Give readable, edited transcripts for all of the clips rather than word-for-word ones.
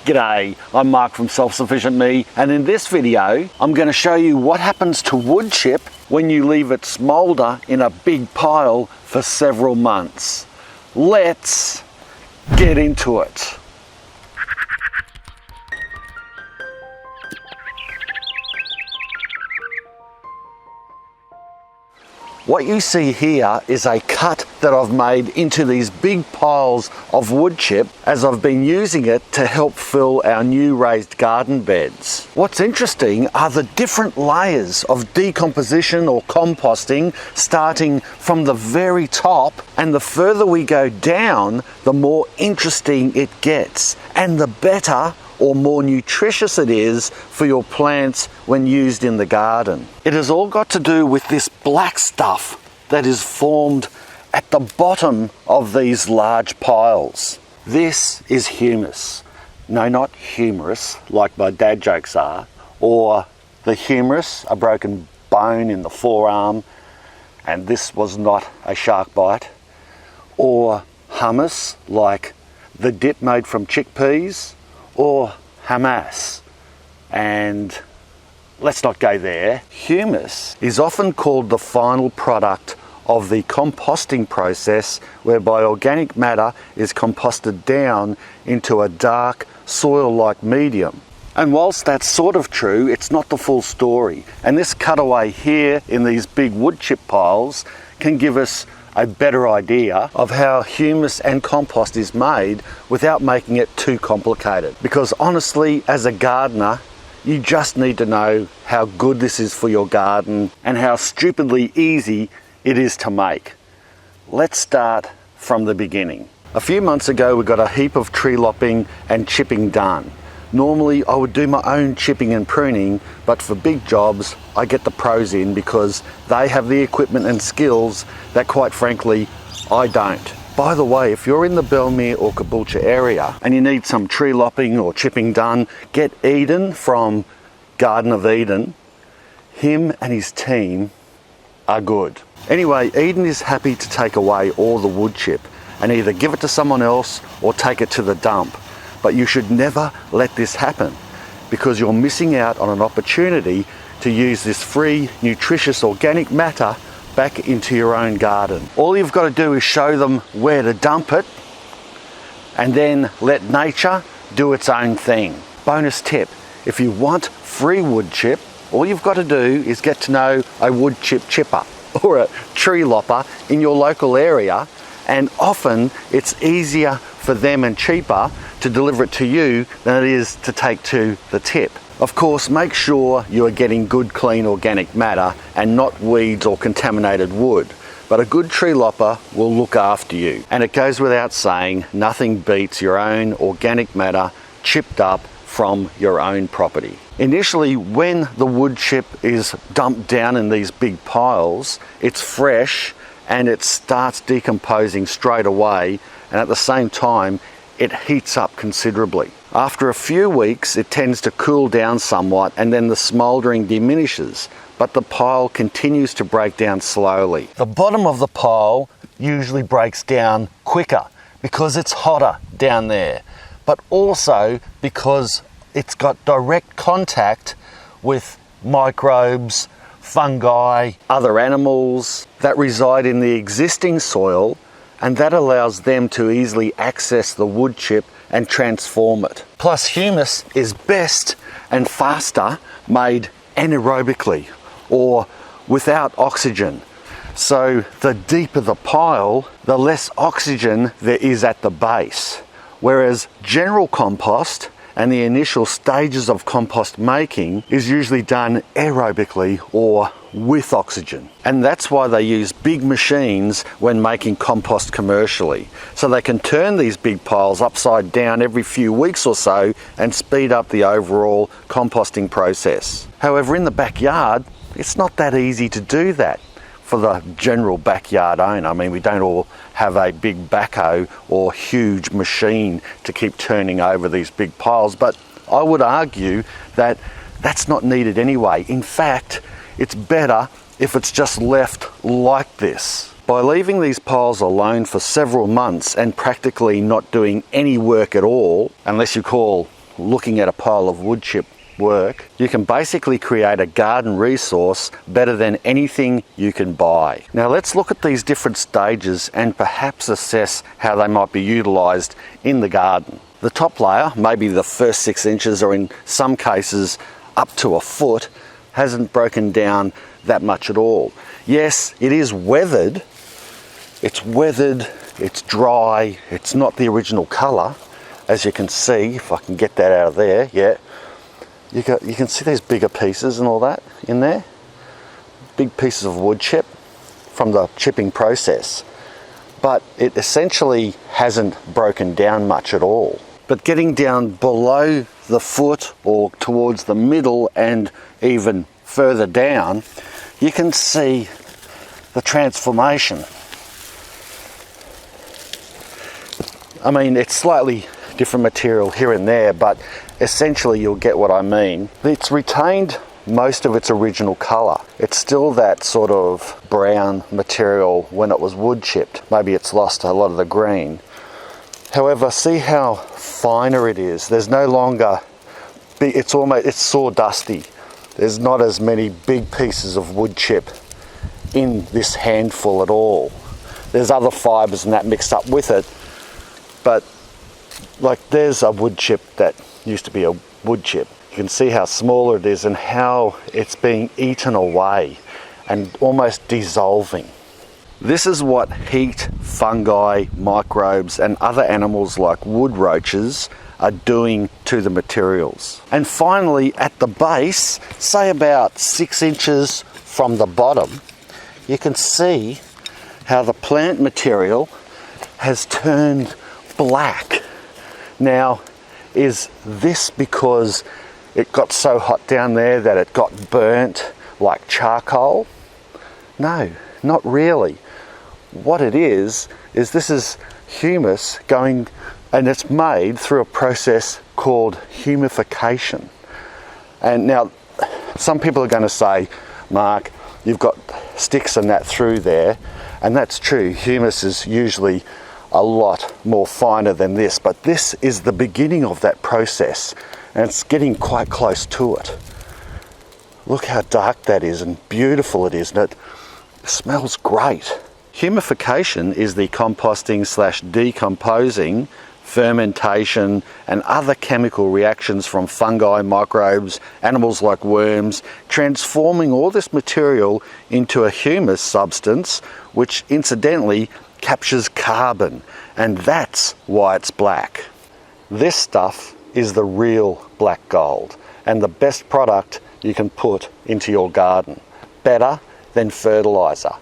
G'day, I'm Mark from Self-Sufficient Me, and in this video I'm going to show you what happens to wood chip when you leave it smoulder in a big pile for several months. Let's get into it. What you see here is a cut that I've made into these big piles of wood chip as I've been using it to help fill our new raised garden beds. What's interesting are the different layers of decomposition or composting starting from the very top, and the further we go down, the more interesting it gets and the better or more nutritious it is for your plants when used in the garden. It has all got to do with this black stuff that is formed at the bottom of these large piles. This is humus. No, not humerus, like my dad jokes are, or the humerus, a broken bone in the forearm, and this was not a shark bite, or hummus, like the dip made from chickpeas, or Humus, and let's not go there. Humus is often called the final product of the composting process, whereby organic matter is composted down into a dark soil-like medium. And whilst that's sort of true, it's not the full story. And this cutaway here in these big wood chip piles can give us a better idea of how humus and compost is made without making it too complicated. Because honestly, as a gardener, you just need to know how good this is for your garden and how stupidly easy it is to make. Let's start from the beginning. A few months ago, we got a heap of tree lopping and chipping done. Normally I would do my own chipping and pruning, but for big jobs I get the pros in because they have the equipment and skills that, quite frankly, I don't. By the way, if you're in the Belmere or Caboolture area and you need some tree lopping or chipping done, get Eden from Garden of Eden. Him and his team are good. Anyway, Eden is happy to take away all the wood chip and either give it to someone else or take it to the dump. But you should never let this happen, because you're missing out on an opportunity to use this free, nutritious organic matter back into your own garden. All you've got to do is show them where to dump it and then let nature do its own thing. Bonus tip, if you want free wood chip, all you've got to do is get to know a wood chip chipper or a tree lopper in your local area, and often it's easier for them and cheaper to deliver it to you than it is to take to the tip. Of course, make sure you are getting good, clean organic matter and not weeds or contaminated wood. But a good tree lopper will look after you. And it goes without saying, nothing beats your own organic matter chipped up from your own property. Initially, when the wood chip is dumped down in these big piles, it's fresh and it starts decomposing straight away, and at the same time it heats up considerably. After a few weeks it tends to cool down somewhat, and then the smouldering diminishes, but the pile continues to break down slowly. The bottom of the pile usually breaks down quicker because it's hotter down there, but also because it's got direct contact with microbes, fungi, other animals that reside in the existing soil, and that allows them to easily access the wood chip and transform it. Plus, humus is best and faster made anaerobically or without oxygen. So the deeper the pile, the less oxygen there is at the base. Whereas general compost and the initial stages of compost making is usually done aerobically or with oxygen. And that's why they use big machines when making compost commercially. So they can turn these big piles upside down every few weeks or so and speed up the overall composting process. However, in the backyard, it's not that easy to do that for the general backyard owner. I mean, we don't all have a big backhoe or huge machine to keep turning over these big piles, but I would argue that that's not needed anyway. In fact, it's better if it's just left like this. By leaving these piles alone for several months and practically not doing any work at all, unless you call looking at a pile of wood chip work, you can basically create a garden resource better than anything you can buy. Now let's look at these different stages and perhaps assess how they might be utilised in the garden. The top layer, maybe the first 6 inches, or in some cases up to a foot, hasn't broken down that much at all. Yes, it is weathered. It's weathered, it's dry, it's not the original colour, as you can see, if I can get that out of there, yeah. You can see these bigger pieces and all that in there. Big pieces of wood chip from the chipping process. But it essentially hasn't broken down much at all. But getting down below the foot or towards the middle and even further down, you can see the transformation. I mean, it's slightly different material here and there, but essentially you'll get what I mean. It's retained most of its original colour. It's still that sort of brown material when it was wood chipped. Maybe it's lost a lot of the green. However, see how finer it is. There's no longer big, it's sawdusty. There's not as many big pieces of wood chip in this handful at all. There's other fibres and that mixed up with it, but like there's a wood chip that used to be a wood chip. You can see how smaller it is and how it's being eaten away and almost dissolving. This is what heat, fungi, microbes and other animals like wood roaches are doing to the materials. And finally, at the base, say about 6 inches from the bottom, you can see how the plant material has turned black. Now, is this because it got so hot down there that it got burnt like charcoal? No, not really. What it is this is humus going, and it's made through a process called humification. And now, some people are going to say, Mark, you've got sticks and that through there, and that's true. Humus is usually a lot more finer than this, but this is the beginning of that process, and it's getting quite close to it. Look how dark that is and beautiful it is, and it smells great. Humification is the composting / decomposing, fermentation and other chemical reactions from fungi, microbes, animals like worms, transforming all this material into a humus substance, which incidentally captures carbon, and that's why it's black. This stuff is the real black gold and the best product you can put into your garden, better than fertilizer.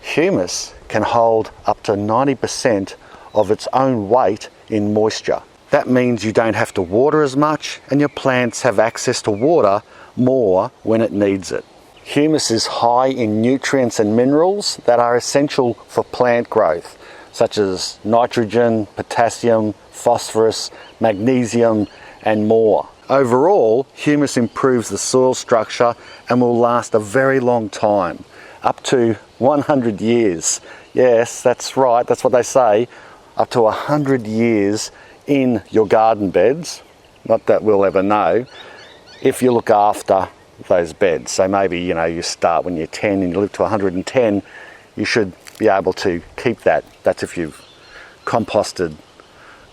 Humus can hold up to 90% of its own weight in moisture. That means you don't have to water as much, and your plants have access to water more when it needs it. Humus is high in nutrients and minerals that are essential for plant growth, such as nitrogen, potassium, phosphorus, magnesium, and more. Overall, humus improves the soil structure and will last a very long time, up to 100 years. Yes, that's right, that's what they say, up to 100 years in your garden beds. Not that we'll ever know, if you look after those beds. So maybe, you start when you're 10 and you live to 110, you should be able to keep that. That's if you've composted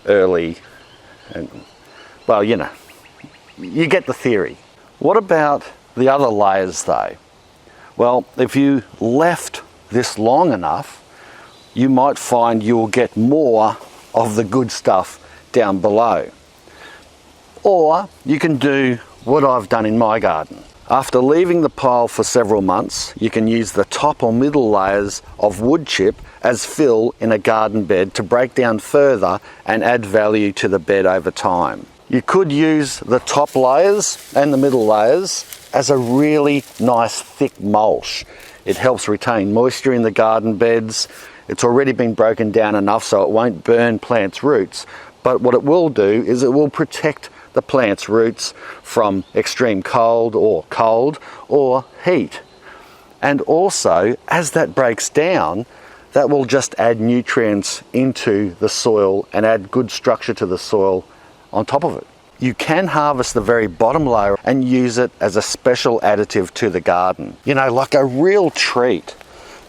early. And, well, you get the theory. What about the other layers though? Well, if you left this long enough, you might find you'll get more of the good stuff down below. Or you can do what I've done in my garden. After leaving the pile for several months, you can use the top or middle layers of wood chip as fill in a garden bed to break down further and add value to the bed over time. You could use the top layers and the middle layers as a really nice thick mulch. It helps retain moisture in the garden beds. It's already been broken down enough so it won't burn plants' roots, but what it will do is it will protect the plant's roots from extreme cold or heat. And also, as that breaks down, that will just add nutrients into the soil and add good structure to the soil on top of it. You can harvest the very bottom layer and use it as a special additive to the garden. You know, like a real treat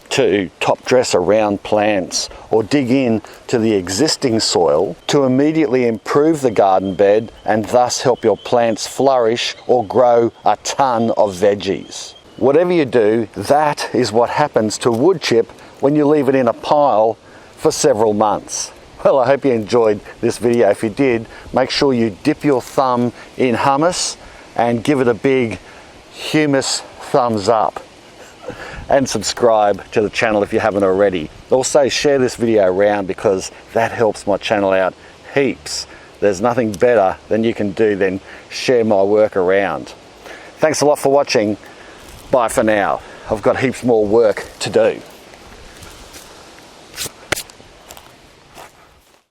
to top dress around plants or dig in to the existing soil to immediately improve the garden bed and thus help your plants flourish or grow a ton of veggies. Whatever you do, that is what happens to wood chip when you leave it in a pile for several months. Well, I hope you enjoyed this video. If you did, make sure you dip your thumb in hummus and give it a big humus thumbs up. And subscribe to the channel if you haven't already. Also share this video around because that helps my channel out heaps. There's nothing better than you can do than share my work around. Thanks a lot for watching. Bye for now. I've got heaps more work to do.